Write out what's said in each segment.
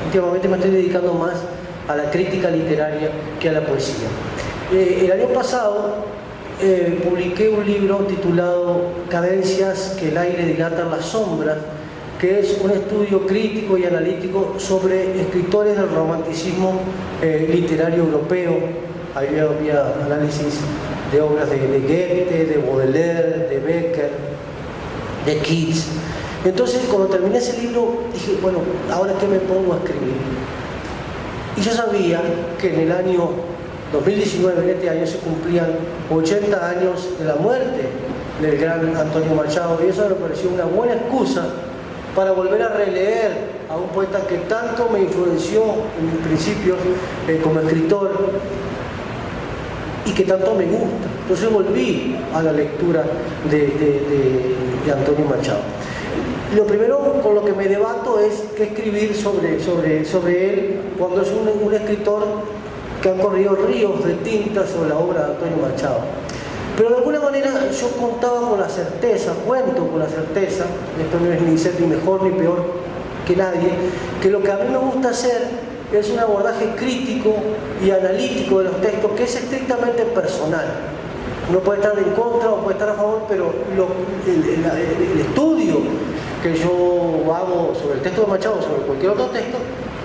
Últimamente me estoy dedicando más a la crítica literaria que a la poesía. El año pasado publiqué un libro titulado Cadencias que el aire dilata las sombras, que es un estudio crítico y analítico sobre escritores del romanticismo literario europeo. Ahí había análisis de obras de Goethe, de Baudelaire, de Becker, de Keats. Entonces, cuando terminé ese libro, dije, bueno, ¿ahora qué me pongo a escribir? Y yo sabía que en el año 2019, en este año, se cumplían 80 años de la muerte del gran Antonio Machado, y eso me pareció una buena excusa para volver a releer a un poeta que tanto me influenció en mis principios como escritor y que tanto me gusta. Entonces volví a la lectura de Antonio Machado. Lo primero con lo que me debato es qué escribir sobre él cuando es un escritor que ha corrido ríos de tinta sobre la obra de Antonio Machado. Pero de alguna manera yo contaba con la certeza, cuento con la certeza, esto no es ni ser ni mejor ni peor que nadie, que lo que a mí me gusta hacer es un abordaje crítico y analítico de los textos que es estrictamente personal. Uno puede estar en contra o puede estar a favor, pero el estudio que yo hago sobre el texto de Machado, sobre cualquier otro texto,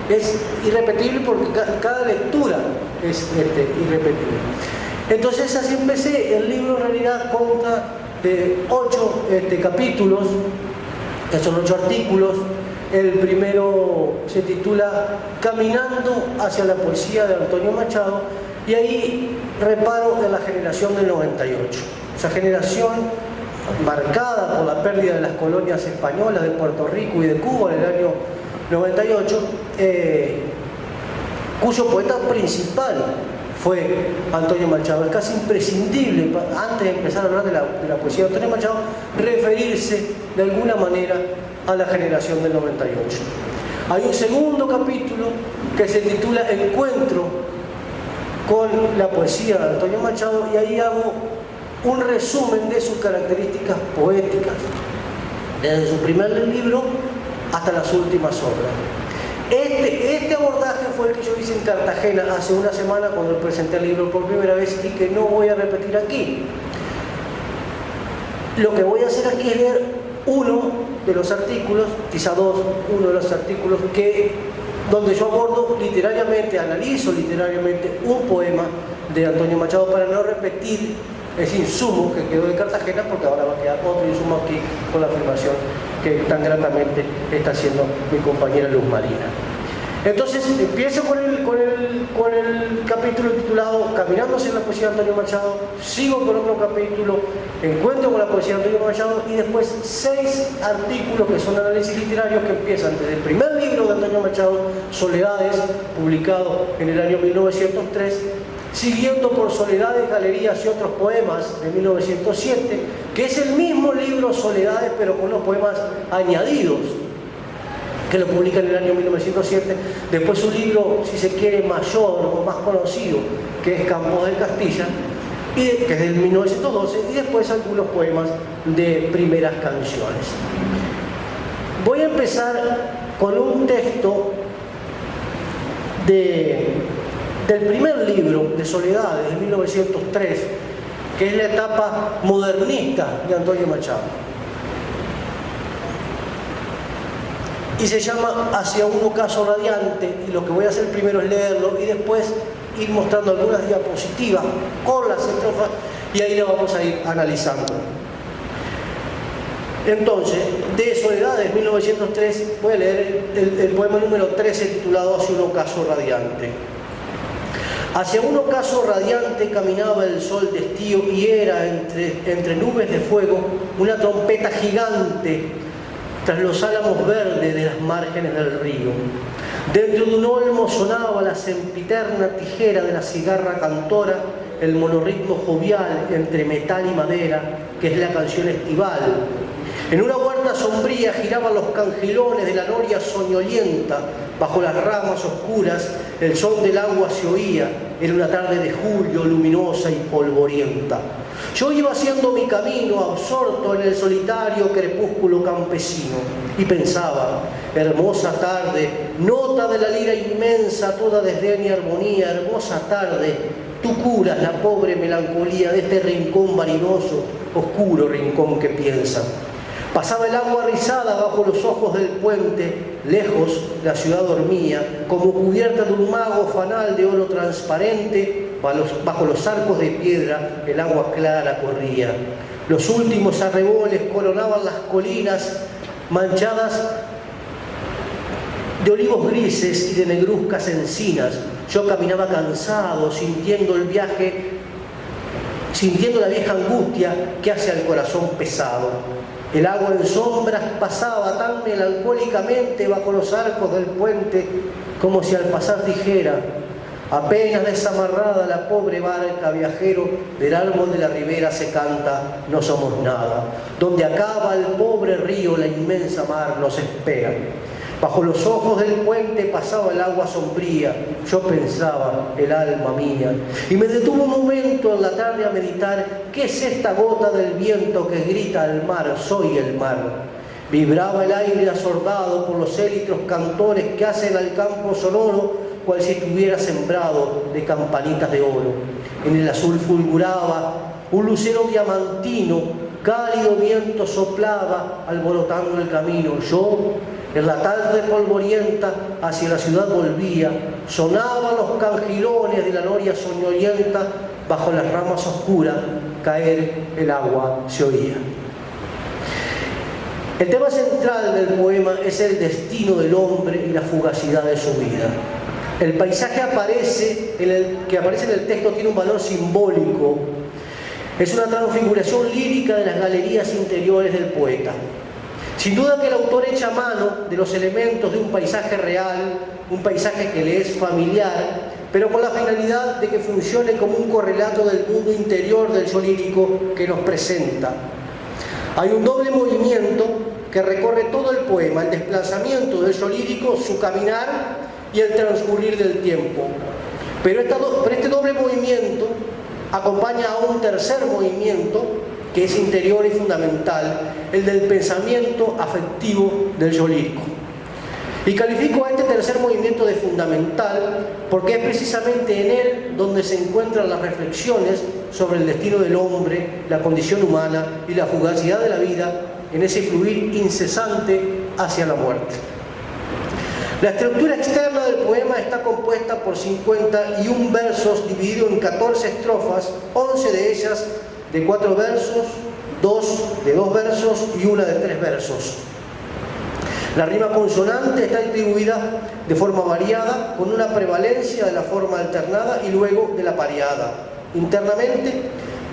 es irrepetible porque cada lectura es irrepetible. Entonces así empecé. El libro en realidad consta de 8 capítulos, que son 8 artículos. El primero se titula Caminando hacia la poesía de Antonio Machado, y ahí reparo en la generación del 98. Esa generación marcada por la pérdida de las colonias españolas de Puerto Rico y de Cuba en el año 98, cuyo poeta principal fue Antonio Machado. Es casi imprescindible, antes de empezar a hablar de la poesía de Antonio Machado, referirse de alguna manera a la generación del 98. Hay un segundo capítulo que se titula Encuentro con la poesía de Antonio Machado, y ahí hago un resumen de sus características poéticas, desde su primer libro hasta las últimas obras. Este abordaje fue el que yo hice en Cartagena hace una semana cuando presenté el libro por primera vez, y que no voy a repetir aquí. Lo que voy a hacer aquí es leer uno de los artículos, quizá dos, uno de los artículos donde yo abordo literariamente, analizo literariamente un poema de Antonio Machado, para no repetir ese insumo que quedó de Cartagena, porque ahora va a quedar otro insumo aquí con la afirmación que tan gratamente está haciendo mi compañera Luz Marina. Entonces empiezo con el capítulo titulado Caminando hacia la poesía de Antonio Machado, sigo con otro capítulo, Encuentro con la poesía de Antonio Machado, y después 6 artículos que son análisis literarios que empiezan desde el primer libro de Antonio Machado, Soledades, publicado en el año 1903, siguiendo por Soledades, Galerías y otros poemas de 1907, que es el mismo libro Soledades, pero con los poemas añadidos, que lo publica en el año 1907. Después un libro, si se quiere, mayor o más conocido, que es Campos del Castilla, que es del 1912, y después algunos poemas de primeras canciones. Voy a empezar con un texto del primer libro de Soledades, de 1903, que es la etapa modernista de Antonio Machado. Y se llama Hacia un ocaso radiante, y lo que voy a hacer primero es leerlo y después ir mostrando algunas diapositivas con las estrofas, y ahí lo vamos a ir analizando. Entonces, de Soledades 1903 voy a leer el poema número 13, titulado Hacia un ocaso radiante. Hacia un ocaso radiante caminaba el sol de estío, y era entre nubes de fuego una trompeta gigante tras los álamos verdes de las márgenes del río. Dentro de un olmo sonaba la sempiterna tijera de la cigarra cantora, el monorritmo jovial entre metal y madera, que es la canción estival. En una huerta sombría giraban los cangilones de la noria soñolienta. Bajo las ramas oscuras el son del agua se oía. Era una tarde de julio luminosa y polvorienta. Yo iba haciendo mi camino absorto en el solitario crepúsculo campesino y pensaba, hermosa tarde, nota de la lira inmensa, toda desdén y armonía, hermosa tarde, tú curas la pobre melancolía de este rincón marinoso, oscuro rincón que piensa. Pasaba el agua rizada bajo los ojos del puente, lejos la ciudad dormía, como cubierta de un mago fanal de oro transparente, bajo los arcos de piedra el agua clara corría. Los últimos arreboles coronaban las colinas manchadas de olivos grises y de negruzcas encinas. Yo caminaba cansado, sintiendo el viaje, sintiendo la vieja angustia que hace al corazón pesado. El agua en sombras pasaba tan melancólicamente bajo los arcos del puente como si al pasar dijera: apenas desamarrada la pobre barca, viajero, del árbol de la ribera se canta, no somos nada. Donde acaba el pobre río, la inmensa mar nos espera. Bajo los ojos del puente pasaba el agua sombría. Yo pensaba, el alma mía, y me detuve un momento en la tarde a meditar: ¿qué es esta gota del viento que grita al mar? Soy el mar. Vibraba el aire asordado por los élitros cantores que hacen al campo sonoro cual si estuviera sembrado de campanitas de oro. En el azul fulguraba un lucero diamantino, cálido viento soplaba alborotando el camino. Yo, en la tarde polvorienta, hacia la ciudad volvía, sonaban los cangilones de la noria soñolienta, bajo las ramas oscuras caer el agua se oía. El tema central del poema es el destino del hombre y la fugacidad de su vida. El paisaje que aparece en el texto tiene un valor simbólico. Es una transfiguración lírica de las galerías interiores del poeta. Sin duda que el autor echa mano de los elementos de un paisaje real, un paisaje que le es familiar, pero con la finalidad de que funcione como un correlato del mundo interior del yo lírico que nos presenta. Hay un doble movimiento que recorre todo el poema: el desplazamiento del yo lírico, su caminar y el transcurrir del tiempo. Pero este doble movimiento acompaña a un tercer movimiento que es interior y fundamental, el del pensamiento afectivo del yo lírico. Y califico a este tercer movimiento de fundamental porque es precisamente en él donde se encuentran las reflexiones sobre el destino del hombre, la condición humana y la fugacidad de la vida en ese fluir incesante hacia la muerte. La estructura externa del poema está compuesta por 51 versos divididos en 14 estrofas, 11 de ellas de 4 versos, 2 de 2 versos y 1 de 3 versos. La rima consonante está distribuida de forma variada, con una prevalencia de la forma alternada y luego de la pareada. Internamente,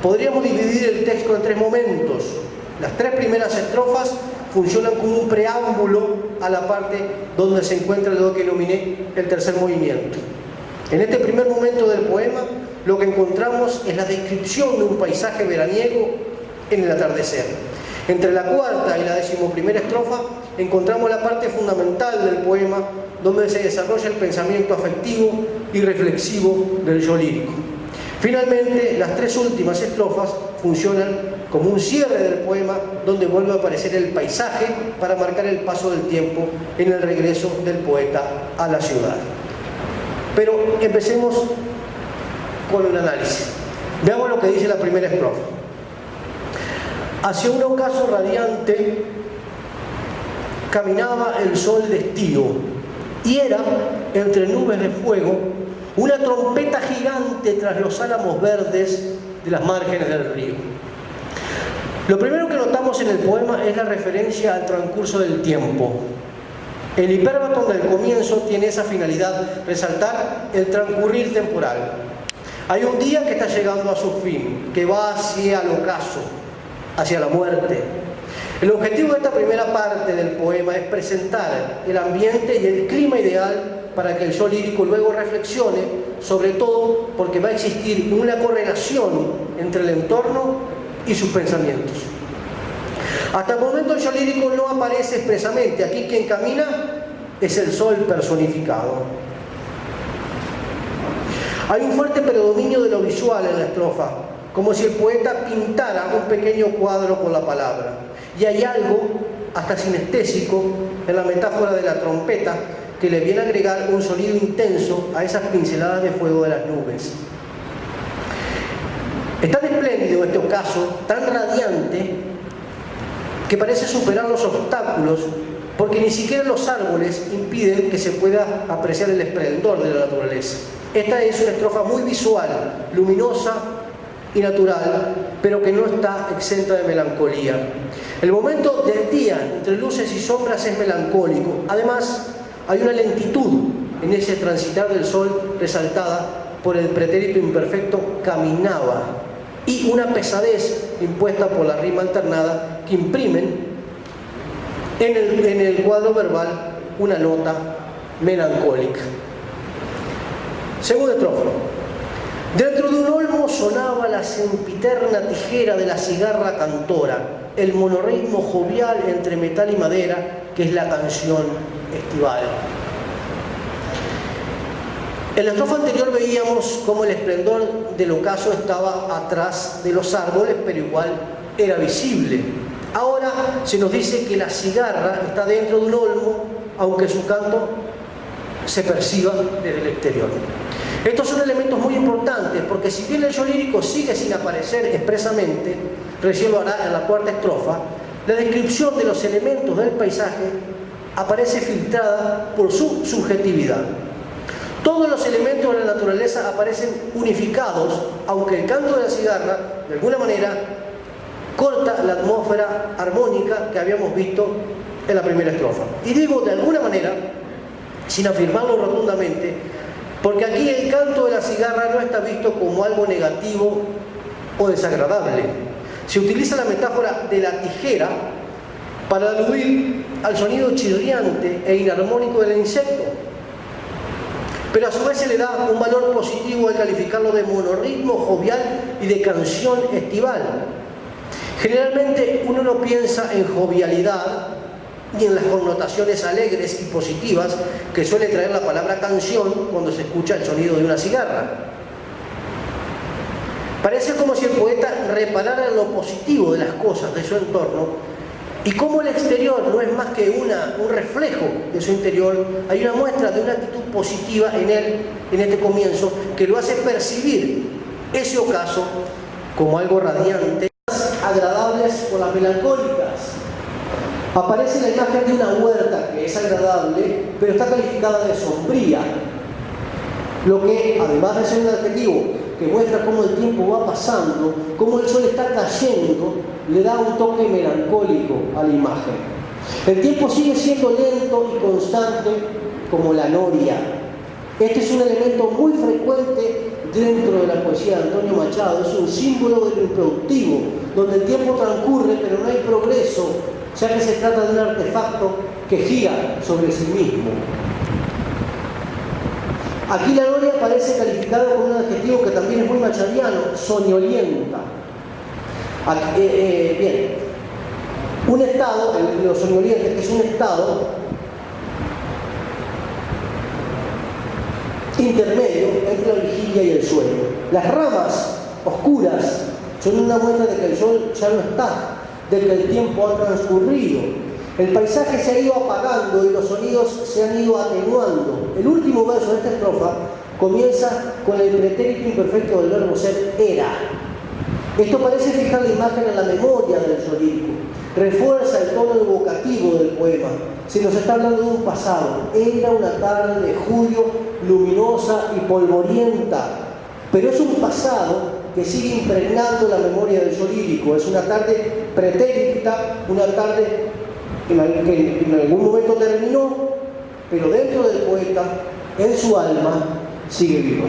podríamos dividir el texto en 3 momentos. Las 3 primeras estrofas funcionan como un preámbulo a la parte donde se encuentra lo que denominé el tercer movimiento. En este primer momento del poema, lo que encontramos es la descripción de un paisaje veraniego en el atardecer. Entre la cuarta y la 11ª estrofa encontramos la parte fundamental del poema, donde se desarrolla el pensamiento afectivo y reflexivo del yo lírico. Finalmente, las 3 últimas estrofas funcionan como un cierre del poema, donde vuelve a aparecer el paisaje para marcar el paso del tiempo en el regreso del poeta a la ciudad. Pero empecemos con el análisis. Veamos lo que dice la primera estrofa. Hacia un ocaso radiante caminaba el sol de estío, y era, entre nubes de fuego, una trompeta gigante tras los álamos verdes de las márgenes del río. Lo primero que notamos en el poema es la referencia al transcurso del tiempo. El hipérbaton del comienzo tiene esa finalidad, resaltar el transcurrir temporal. Hay un día que está llegando a su fin, que va hacia el ocaso, hacia la muerte. El objetivo de esta primera parte del poema es presentar el ambiente y el clima ideal para que el yo lírico luego reflexione, sobre todo porque va a existir una correlación entre el entorno y sus pensamientos. Hasta el momento el yo lírico no aparece expresamente. Aquí quien camina es el sol personificado. Hay un fuerte predominio de lo visual en la estrofa. como si el poeta pintara un pequeño cuadro con la palabra. Y hay algo hasta sinestésico en la metáfora de la trompeta que le viene a agregar un sonido intenso a esas pinceladas de fuego de las nubes. Es tan espléndido este ocaso, tan radiante, que parece superar los obstáculos, porque ni siquiera los árboles impiden que se pueda apreciar el esplendor de la naturaleza. Esta es una estrofa muy visual, luminosa y natural, pero que no está exenta de melancolía. El momento del día, entre luces y sombras, es melancólico. Además, hay una lentitud en ese transitar del sol resaltada por el pretérito imperfecto caminaba, y una pesadez impuesta por la rima alternada que imprimen en el cuadro verbal una nota melancólica. Segunda estrofa. Dentro de un olmo sonaba la sempiterna tijera de la cigarra cantora, el monorritmo jovial entre metal y madera, que es la canción estival. En la estrofa anterior veíamos cómo el esplendor del ocaso estaba atrás de los árboles, pero igual era visible. Ahora se nos dice que la cigarra está dentro de un olmo, aunque su canto se perciba desde el exterior. Estos son elementos muy importantes, porque si bien el yo lírico sigue sin aparecer expresamente, recién lo hará en la cuarta estrofa, la descripción de los elementos del paisaje aparece filtrada por su subjetividad. Todos los elementos de la naturaleza aparecen unificados, aunque el canto de la cigarra, de alguna manera, corta la atmósfera armónica que habíamos visto en la primera estrofa. Y digo de alguna manera, sin afirmarlo rotundamente, porque aquí el canto de la cigarra no está visto como algo negativo o desagradable. Se utiliza la metáfora de la tijera para aludir al sonido chirriante e inarmónico del insecto, pero a su vez se le da un valor positivo al calificarlo de monorritmo jovial y de canción estival. Generalmente uno no piensa en jovialidad ni en las connotaciones alegres y positivas que suele traer la palabra canción cuando se escucha el sonido de una cigarra. Parece como si el poeta reparara en lo positivo de las cosas de su entorno, y como el exterior no es más que un reflejo de su interior, hay una muestra de una actitud positiva en él, en este comienzo, que lo hace percibir ese ocaso como algo radiante, agradables o las melancólicas. Aparece la imagen de una huerta que es agradable, pero está calificada de sombría, lo que, además de ser un adjetivo que muestra cómo el tiempo va pasando, cómo el sol está cayendo, le da un toque melancólico a la imagen. El tiempo sigue siendo lento y constante como la noria. Este es un elemento muy frecuente dentro de la poesía de Antonio Machado. Es un símbolo de lo improductivo, donde el tiempo transcurre pero no hay progreso, ya que se trata de un artefacto que gira sobre sí mismo. Aquí la noria aparece calificada con un adjetivo que también es muy machadiano, soñolienta. Bien, un estado, los soñolientes, que es un estado intermedio entre la vigilia y el sueño. Las ramas oscuras son una muestra de que el sol ya no está, de que el tiempo ha transcurrido. El paisaje se ha ido apagando y los sonidos se han ido atenuando. El último verso de esta estrofa comienza con el pretérito imperfecto del verbo ser, era. Esto parece fijar la imagen en la memoria del yo lírico, refuerza el tono evocativo del poema. Se nos está hablando de un pasado. Era una tarde de julio luminosa y polvorienta, pero es un pasado que sigue impregnando la memoria del yo lírico. Es una tarde pretérita, una tarde que en algún momento terminó, pero dentro del poeta, en su alma, sigue viva.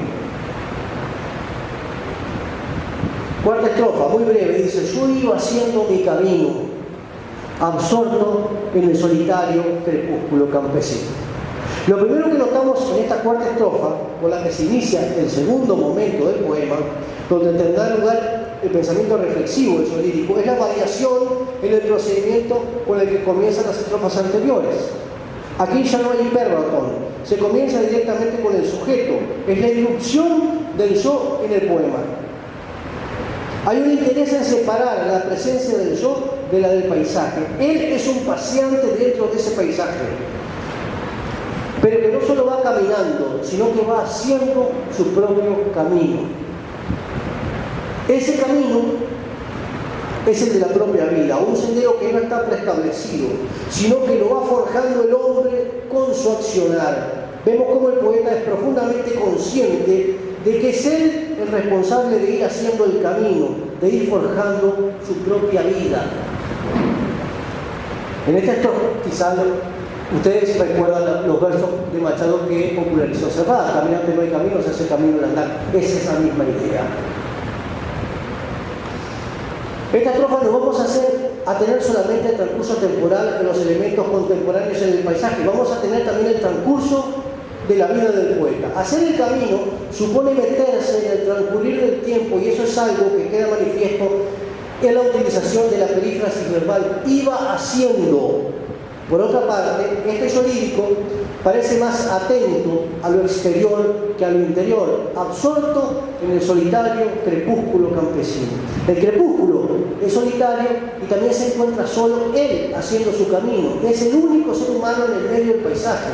Cuarta estrofa, muy breve, dice: yo iba haciendo mi camino, absorto en el solitario crepúsculo campesino. Lo primero que notamos en esta cuarta estrofa, con la que se inicia el segundo momento del poema, donde tendrá lugar el pensamiento reflexivo del yo lírico, es la variación en el procedimiento con el que comienzan las estrofas anteriores. Aquí ya no hay hiperbatón, se comienza directamente con el sujeto, es la irrupción del yo en el poema. Hay un interés en separar la presencia del yo de la del paisaje. Él es un paseante dentro de ese paisaje, pero que no solo va caminando, sino que va haciendo su propio camino. Ese camino es el de la propia vida, un sendero que no está preestablecido, sino que lo va forjando el hombre con su accionar. Vemos cómo el poeta es profundamente consciente de que es él el responsable de ir haciendo el camino, de ir forjando su propia vida. En este texto, quizás ustedes recuerdan los versos de Machado que popularizó Serrat: caminante no hay camino, se hace camino al andar. Es esa misma idea. Esta estrofa nos vamos a tener solamente el transcurso temporal de los elementos contemporáneos en el paisaje. Vamos a tener también el transcurso de la vida del poeta. Hacer el camino supone meterse en el transcurrir del tiempo, y eso es algo que queda manifiesto en la utilización de la perífrasis verbal. Iba haciendo. Por otra parte, este yo lírico parece más atento a lo exterior que a lo interior, absorto en el solitario crepúsculo campesino. El crepúsculo es solitario y también se encuentra solo él haciendo su camino. Es el único ser humano en el medio del paisaje.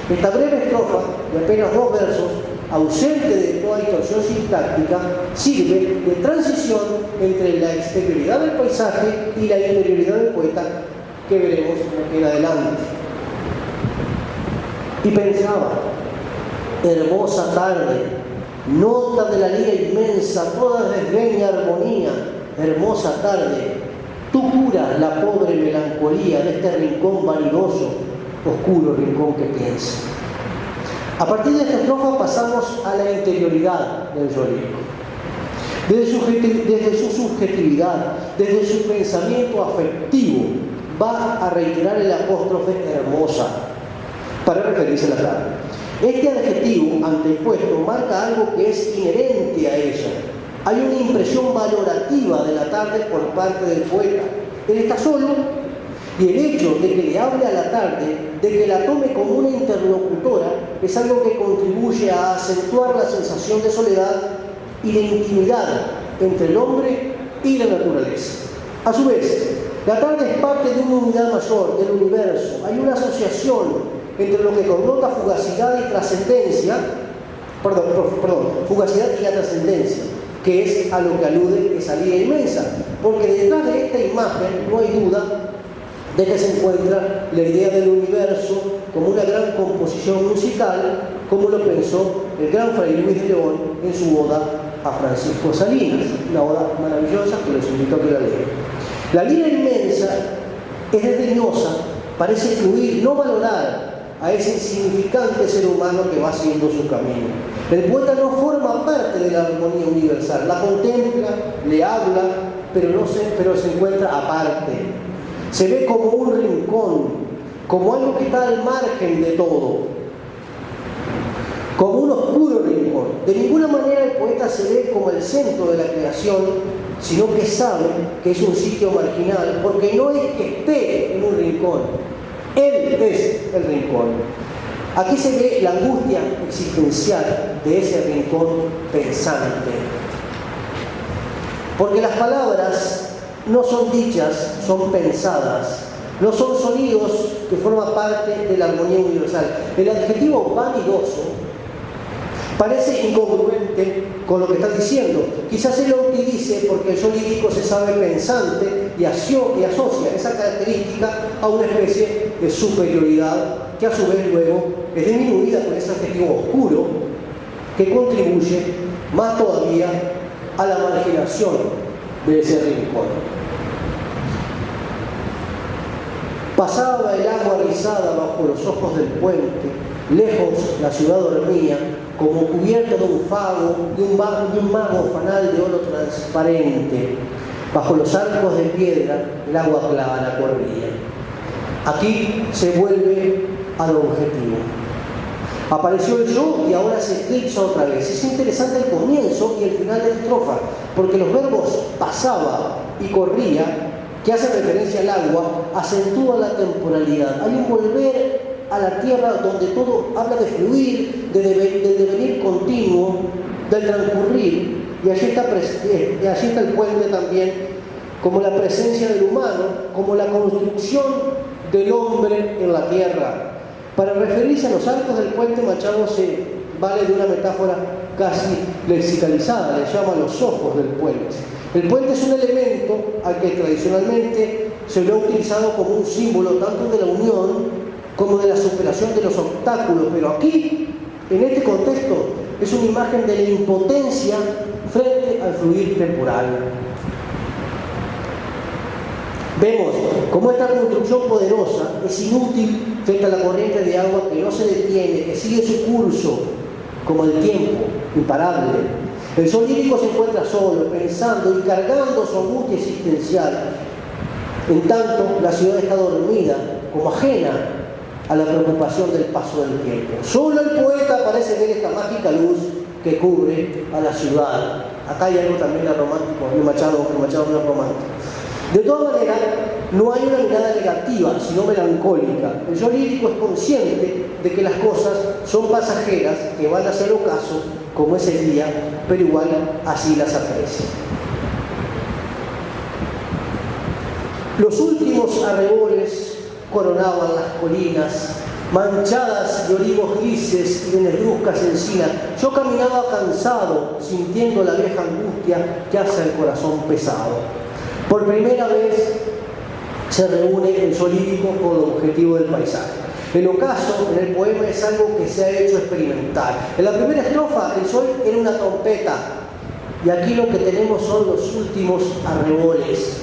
Esta breve estrofa, de apenas 2 versos, ausente de toda distorsión sintáctica, sirve de transición entre la exterioridad del paisaje y la interioridad del poeta, que veremos en adelante. Y pensaba: hermosa tarde, nota de la lira inmensa, toda desdeña armonía, hermosa tarde, tú curas la pobre melancolía de este rincón vanidoso, oscuro rincón que piensa. A partir de esta estrofa pasamos a la interioridad del yo lírico. Desde su subjetividad, desde su pensamiento afectivo, va a reiterar el apóstrofe hermosa para referirse a la tarde. Este adjetivo antepuesto marca algo que es inherente a ella. Hay una impresión valorativa de la tarde por parte del poeta. Él está solo, y el hecho de que le hable a la tarde, de que la tome como una interlocutora, es algo que contribuye a acentuar la sensación de soledad y de intimidad entre el hombre y la naturaleza. A su vez, la tarde es parte de una unidad mayor, del universo. Hay una asociación entre lo que connota fugacidad y trascendencia, fugacidad y la trascendencia, que es a lo que alude esa línea inmensa, porque detrás de esta imagen no hay duda de que se encuentra la idea del universo como una gran composición musical, como lo pensó el gran Fray Luis de León en su oda a Francisco Salinas, una oda maravillosa que les invito a que la lean. La lira inmensa es desdeñosa, parece excluir, no valorar a ese insignificante ser humano que va haciendo su camino. El poeta no forma parte de la armonía universal, la contempla, le habla, pero se encuentra aparte. Se ve como un rincón, como algo que está al margen de todo, como un oscuro rincón. De ninguna manera el poeta se ve como el centro de la creación, sino que sabe que es un sitio marginal, porque no es que esté en un rincón, él es el rincón. Aquí se ve la angustia existencial de ese rincón pensante. Porque las palabras no son dichas, son pensadas. No son sonidos que forman parte de la armonía universal. El adjetivo vanidoso parece incongruente con lo que está diciendo. Quizás él lo utilice porque el yo lírico se sabe pensante y asocia esa característica a una especie de superioridad que a su vez luego es disminuida por ese adjetivo oscuro que contribuye más todavía a la marginación de ese rincón. Pasaba el agua rizada bajo los ojos del puente, lejos la ciudad dormía, como cubierta de un fago, de un mago fanal de oro transparente. Bajo los arcos de piedra, el agua clara corría. Aquí se vuelve al objetivo. Apareció el yo y ahora se eclipsa otra vez. Es interesante el comienzo y el final de la estrofa, porque los verbos pasaba y corría, que hacen referencia al agua, acentúan la temporalidad. Hay un volver a la tierra donde todo habla de fluir, del devenir continuo, del transcurrir, y allí está el puente también, como la presencia del humano, como la construcción del hombre en la tierra. Para referirse a los arcos del puente, Machado se vale de una metáfora casi lexicalizada, le llama los ojos del puente. El puente es un elemento al que tradicionalmente se lo ha utilizado como un símbolo tanto de la unión como de la superación de los obstáculos, pero aquí, en este contexto, es una imagen de la impotencia frente al fluir temporal. Vemos cómo esta construcción poderosa es inútil frente a la corriente de agua que no se detiene, que sigue su curso, como el tiempo, imparable. El sol lírico se encuentra solo, pensando y cargando su angustia existencial. En tanto, la ciudad está dormida, como ajena a la preocupación del paso del tiempo. Solo el poeta parece ver esta mágica luz que cubre a la ciudad. Acá hay algo también romántico, que Machado no es romántico. De todas maneras, no hay una mirada negativa, sino melancólica. El yo lírico es consciente de que las cosas son pasajeras, que van a ser ocaso, como ese día, pero igual así las aprecia. Los últimos arreboles coronaban las colinas, manchadas de olivos grises y de negruzcas encinas. Yo caminaba cansado, sintiendo la vieja angustia que hace el corazón pesado. Por primera vez se reúne el yo lírico con el objetivo del paisaje. El ocaso en el poema es algo que se ha hecho experimentar. En la primera estrofa el sol era una trompeta y aquí lo que tenemos son los últimos arreboles,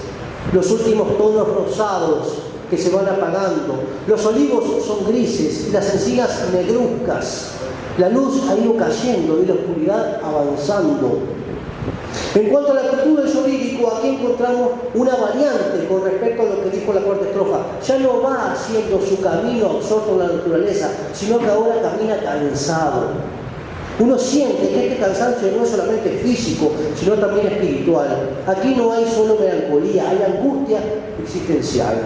los últimos tonos rosados que se van apagando. Los olivos son grises y las encinas negruzcas. La luz ha ido cayendo y la oscuridad avanzando. En cuanto a la actitud del yo lírico, aquí encontramos una variante con respecto a lo que dijo la cuarta estrofa. Ya no va haciendo su camino absorto en la naturaleza, sino que ahora camina cansado. Uno siente que este cansancio no es solamente físico, sino también espiritual. Aquí no hay solo melancolía, hay angustia existencial.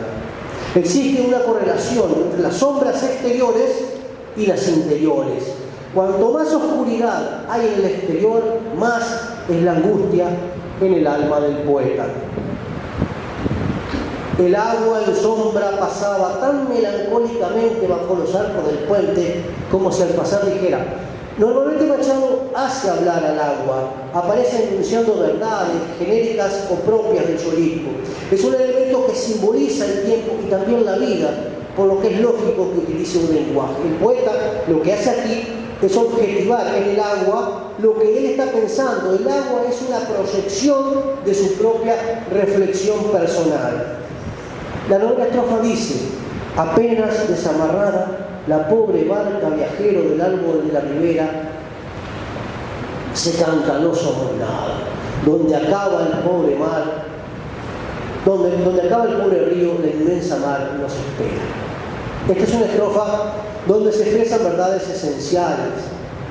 Existe una correlación entre las sombras exteriores y las interiores. Cuanto más oscuridad hay en el exterior, más es la angustia en el alma del poeta. El agua en sombra pasaba tan melancólicamente bajo los arcos del puente como si al pasar dijera. Normalmente Machado hace hablar al agua, aparece enunciando verdades genéricas o propias del yo lírico. Es un elemento que simboliza el tiempo y también la vida, por lo que es lógico que utilice un lenguaje. El poeta lo que hace aquí es objetivar en el agua lo que él está pensando. El agua es una proyección de su propia reflexión personal. La novena estrofa dice: apenas desamarrada, la pobre barca viajero del árbol de la ribera se canta no somos nada. Donde acaba el pobre mar, donde acaba el pobre río, la inmensa mar nos espera. Esta es una estrofa donde se expresan verdades esenciales,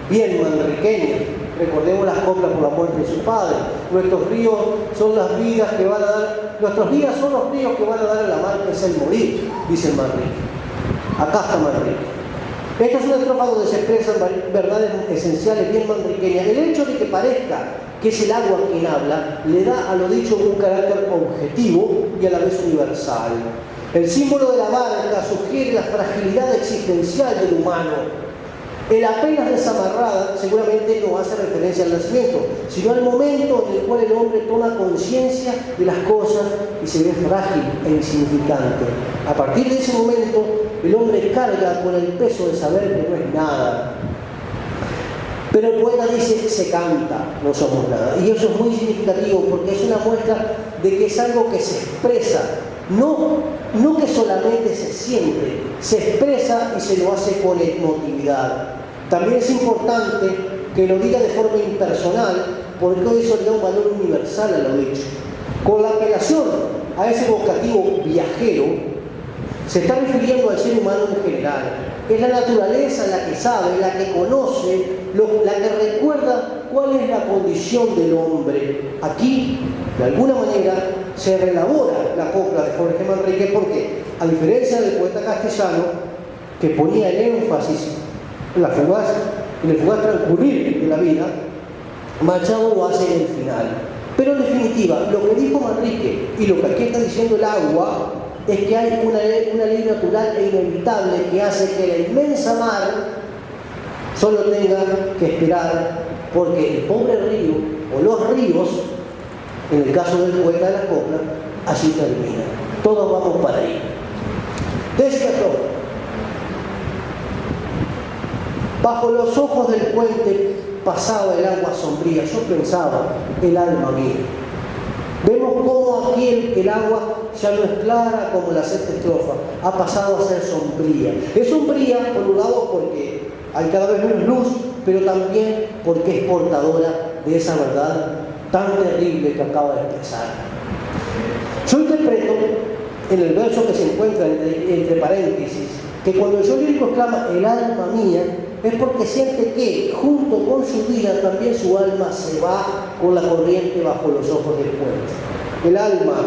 bien manriqueñas. Recordemos las coplas por la muerte de su padre. Nuestros ríos son las vidas que van a dar, nuestros días son los ríos que van a dar a la mar, que es el morir, dice el Manrique. Acá está Manrique. Esta es una estrofa donde se expresan verdades esenciales bien manriqueñas. El hecho de que parezca que es el agua quien habla, le da a lo dicho un carácter objetivo y a la vez universal. El símbolo de la barca sugiere la fragilidad existencial del humano. El apenas desamarrada seguramente no hace referencia al nacimiento, sino al momento en el cual el hombre toma conciencia de las cosas y se ve frágil e insignificante. A partir de ese momento, el hombre carga con el peso de saber que no es nada. Pero el poeta dice, se canta, no somos nada. Y eso es muy significativo porque es una muestra de que es algo que se expresa. No que solamente se siente, se expresa y se lo hace con emotividad. También es importante que lo diga de forma impersonal, porque eso le da un valor universal a lo dicho. Con la apelación a ese vocativo viajero, se está refiriendo al ser humano en general. Es la naturaleza la que sabe, la que conoce, la que recuerda cuál es la condición del hombre. Aquí, de alguna manera, se reelabora la copla de Jorge Manrique porque, a diferencia del poeta castellano, que ponía el énfasis en el fugaz transcurrir de la vida, Machado lo hace en el final. Pero en definitiva, lo que dijo Manrique y lo que aquí está diciendo el agua es que hay una ley natural e inevitable que hace que la inmensa mar solo tenga que esperar porque el pobre río o los ríos, en el caso del poeta de la copla, así terminan. Todos vamos para ahí. Décima estrofa. Bajo los ojos del puente pasaba el agua sombría. Yo pensaba, el alma mía. Vemos cómo aquí el agua ya no es clara como la sexta estrofa, ha pasado a ser sombría. Es sombría, por un lado, porque hay cada vez menos luz, pero también porque es portadora de esa verdad tan terrible que acaba de expresar. Yo interpreto en el verso que se encuentra entre paréntesis que cuando el yo lírico exclama el alma mía, es porque siente que junto con su vida también su alma se va con la corriente bajo los ojos del puente. El alma,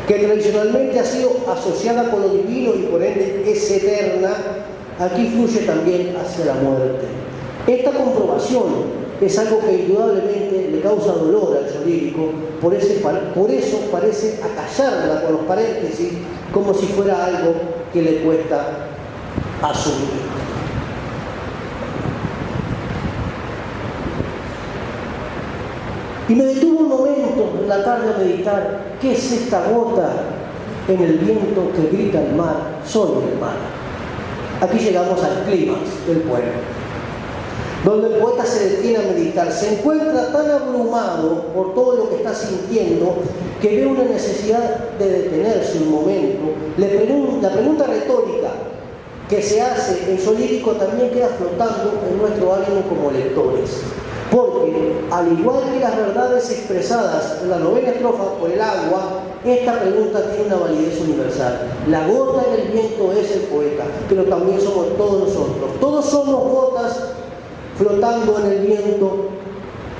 que tradicionalmente ha sido asociada con lo divino y por ende es eterna, aquí fluye también hacia la muerte. Esta comprobación es algo que indudablemente le causa dolor al yo lírico, por eso parece acallarla con los paréntesis como si fuera algo que le cuesta asumir. Y me detuve un momento en la tarde a meditar, ¿qué es esta gota en el viento que grita el mar? Soy el mar. Aquí llegamos al clímax del poema, donde el poeta se detiene a meditar, se encuentra tan abrumado por todo lo que está sintiendo que ve una necesidad de detenerse un momento. La pregunta retórica que se hace en su lírico también queda flotando en nuestro ánimo como lectores. Porque, al igual que las verdades expresadas en la novena estrofa por el agua, esta pregunta tiene una validez universal. La gota en el viento es el poeta, pero también somos todos nosotros. Todos somos gotas flotando en el viento,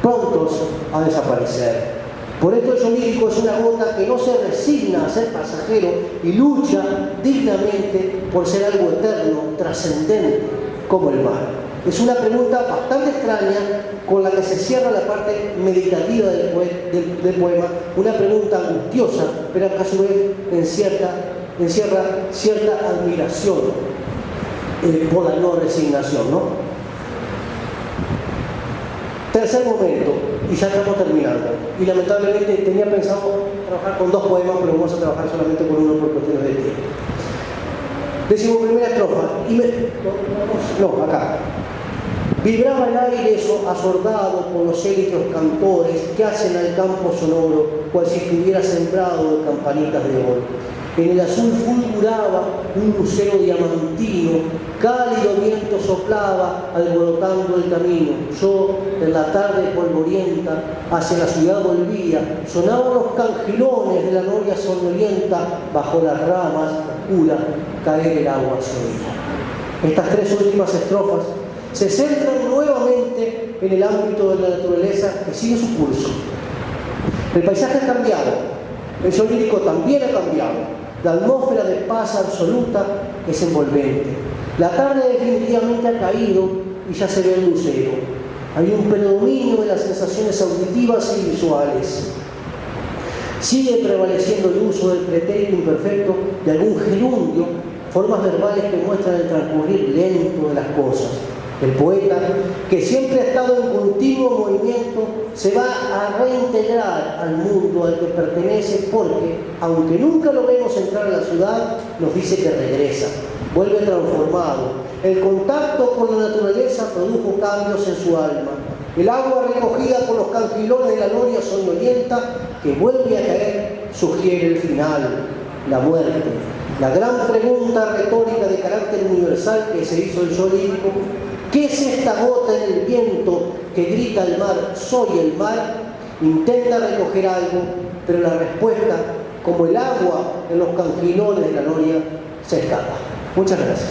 prontos a desaparecer. Por esto el yo lírico es una gota que no se resigna a ser pasajero y lucha dignamente por ser algo eterno, trascendente, como el mar. Es una pregunta bastante extraña con la que se cierra la parte meditativa del poema, una pregunta angustiosa, pero que a su vez encierra cierta admiración por la no resignación, ¿no? Tercer momento, y ya estamos terminando. Y lamentablemente tenía pensado trabajar con dos poemas, pero vamos a trabajar solamente con uno por cuestiones de tiempo. Decimoprimera estrofa. Acá. Vibraba el aire asordado por los élitos cantores que hacen al campo sonoro, cual si estuviera sembrado de campanitas de oro. En el azul fulguraba un lucero diamantino, cálido viento soplaba alborotando el camino. Yo, en la tarde polvorienta, hacia la ciudad volvía, sonaban los cangilones de la noria sonolienta, bajo las ramas oscuras caer el agua sola. Estas tres últimas estrofas se centran nuevamente en el ámbito de la naturaleza que sigue su curso. El paisaje ha cambiado, el yo lírico también ha cambiado. La atmósfera de paz absoluta es envolvente. La tarde definitivamente ha caído y ya se ve el lucero. Hay un predominio de las sensaciones auditivas y visuales. Sigue prevaleciendo el uso del pretérito imperfecto de algún gerundio, formas verbales que muestran el transcurrir lento de las cosas. El poeta, que siempre ha estado en continuo movimiento, se va a reintegrar al mundo al que pertenece porque, aunque nunca lo vemos entrar a la ciudad, nos dice que regresa, vuelve transformado. El contacto con la naturaleza produjo cambios en su alma. El agua recogida por los cangilones de la noria sonolienta que vuelve a caer sugiere el final, la muerte. La gran pregunta retórica de carácter universal que se hizo el yo lírico: ¿qué es esta gota en el viento que grita al mar? Soy el mar. Intenta recoger algo, pero la respuesta, como el agua en los cangilones de la noria, se escapa. Muchas gracias.